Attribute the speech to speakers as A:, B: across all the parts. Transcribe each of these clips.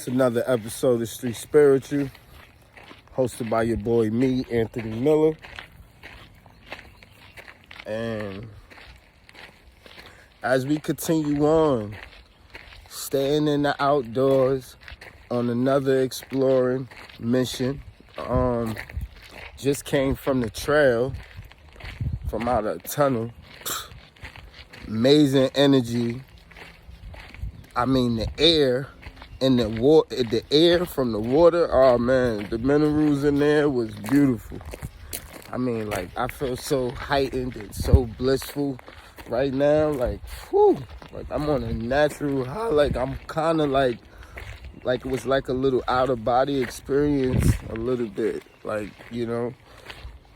A: It's another episode of Street Spiritual, hosted by your boy, me, Anthony Miller. And as we continue on, staying in the outdoors on another exploring mission, just came from the trail, from out of a tunnel. Amazing energy. I mean, the air and the air from the water, oh man, the minerals in there was beautiful. I mean, like, I feel so heightened and so blissful right now. Like, whew, like I'm on a natural high. Like, I'm kind of like it was like a little out of body experience a little bit. Like, you know,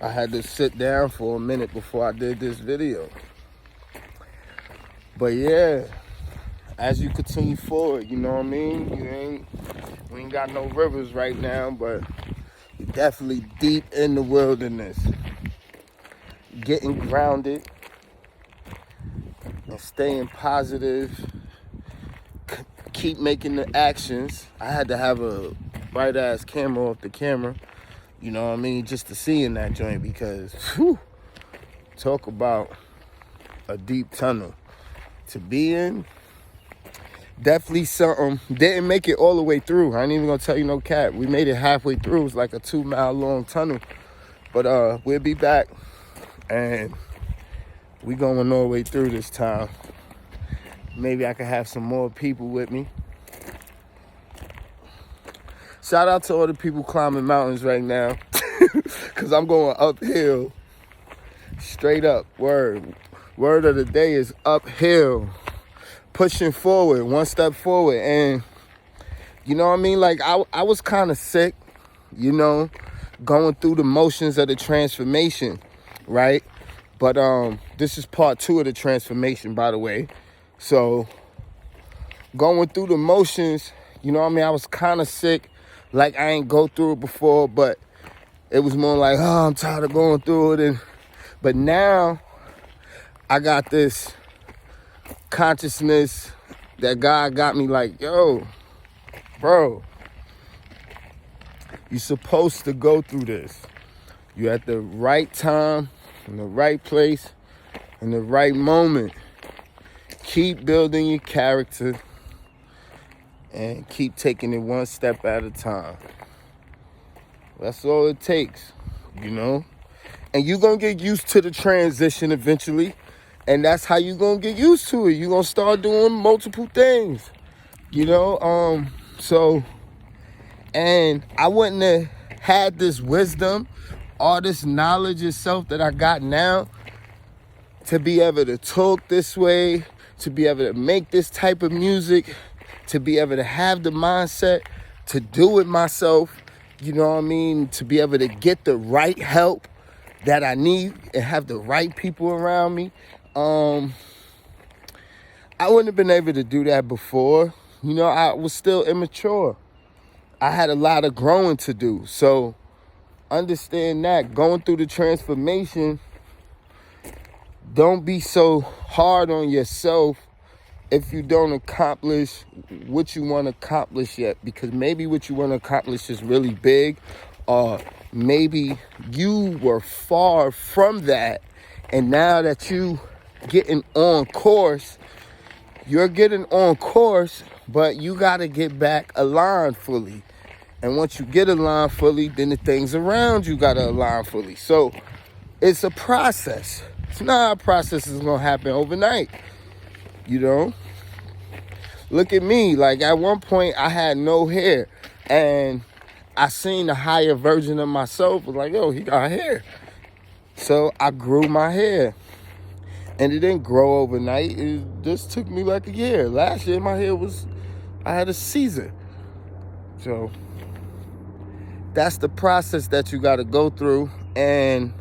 A: I had to sit down for a minute before I did this video. But yeah, as you continue forward, you know what I mean? We ain't got no rivers right now, but you're definitely deep in the wilderness. Getting grounded and staying positive. Keep making the actions. I had to have a bright ass camera off the camera, you know what I mean, just to see in that joint, because whew, talk about a deep tunnel to be in. Definitely something. Didn't make it all the way through. I ain't even gonna tell you no cap. We made it halfway through. It was like a 2-mile long tunnel. But we'll be back and we going all the way through this time. Maybe I could have some more people with me. Shout out to all the people climbing mountains right now. Cause I'm going uphill. Straight up. Word of the day is uphill. Pushing forward, one step forward. And you know what I mean? Like, I was kind of sick, you know, going through the motions of the transformation, right? But this is part 2 of the transformation, by the way. So going through the motions, you know what I mean? I was kind of sick, like I ain't go through it before, but it was more like, oh, I'm tired of going through it. But now I got this consciousness that God got me like, yo, bro, you're supposed to go through this. You're at the right time, in the right place, in the right moment. Keep building your character and keep taking it one step at a time. That's all it takes, you know? And you're going to get used to the transition eventually. And that's how you're going to get used to it. You're going to start doing multiple things, you know? And I wouldn't have had this wisdom, all this knowledge itself that I got now to be able to talk this way, to be able to make this type of music, to be able to have the mindset to do it myself, you know what I mean? To be able to get the right help that I need and have the right people around me. I wouldn't have been able to do that before. You know, I was still immature. I had a lot of growing to do. So understand that going through the transformation, don't be so hard on yourself if you don't accomplish what you want to accomplish yet, because maybe what you want to accomplish is really big, or maybe you were far from that, and now that you getting on course, you're getting on course, but you got to get back aligned fully. And once you get aligned fully, then the things around you got to align fully. So it's a process. It's not a process that's going to happen overnight, you know? Look at me. Like, at one point, I had no hair, and I seen the higher version of myself. Was like, yo, he got hair. So I grew my hair. And it didn't grow overnight. It just took me like a year. Last year, my hair I had a Caesar. So that's the process that you got to go through. And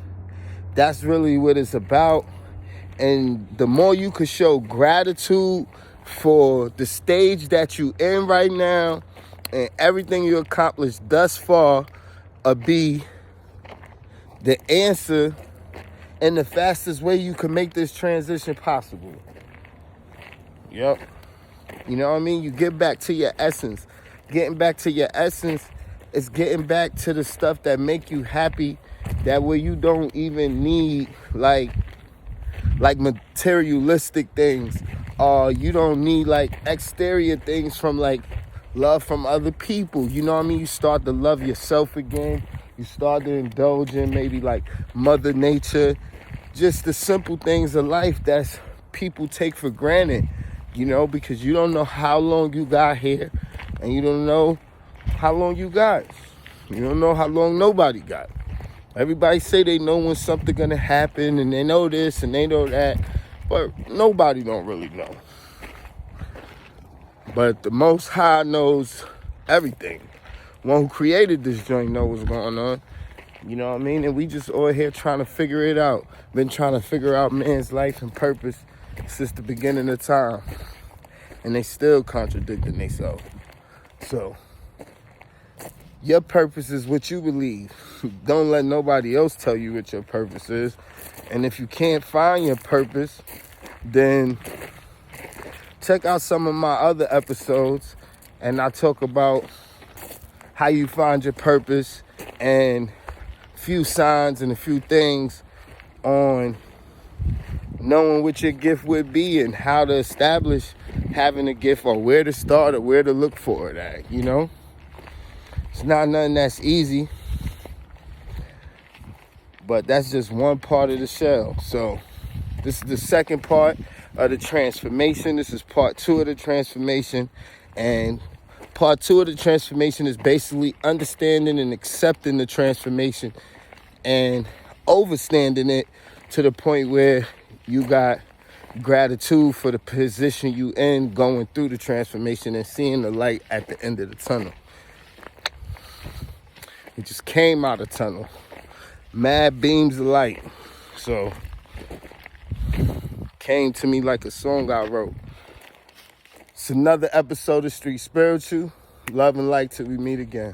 A: that's really what it's about. And the more you could show gratitude for the stage that you in right now and everything you accomplished thus far, be the answer and the fastest way you can make this transition possible. Yep. You know what I mean? You get back to your essence. Getting back to your essence is getting back to the stuff that make you happy, that way you don't even need like materialistic things. You don't need like exterior things from like love from other people. You know what I mean? You start to love yourself again. You start to indulge in maybe like Mother Nature, just the simple things of life that people take for granted, you know, because you don't know how long you got here and you don't know how long you got. You don't know how long nobody got. Everybody say they know when something gonna happen and they know this and they know that, but nobody don't really know. But the Most High knows everything. One who created this joint knows what's going on. You know what I mean? And we just all here trying to figure it out. Been trying to figure out man's life and purpose since the beginning of time. And they still contradicting themselves. So, your purpose is what you believe. Don't let nobody else tell you what your purpose is. And if you can't find your purpose, then check out some of my other episodes. And I talk about how you find your purpose and a few signs and a few things on knowing what your gift would be and how to establish having a gift, or where to start or where to look for it at, you know? It's not nothing that's easy, but that's just one part of the shell. So this is the second part of the transformation. This is part 2 of the transformation. And part 2 of the transformation is basically understanding and accepting the transformation and overstanding it to the point where you got gratitude for the position you in going through the transformation and seeing the light at the end of the tunnel. It just came out of the tunnel. Mad beams of light. So, came to me like a song I wrote. It's another episode of Street Spiritual. Love and light till we meet again.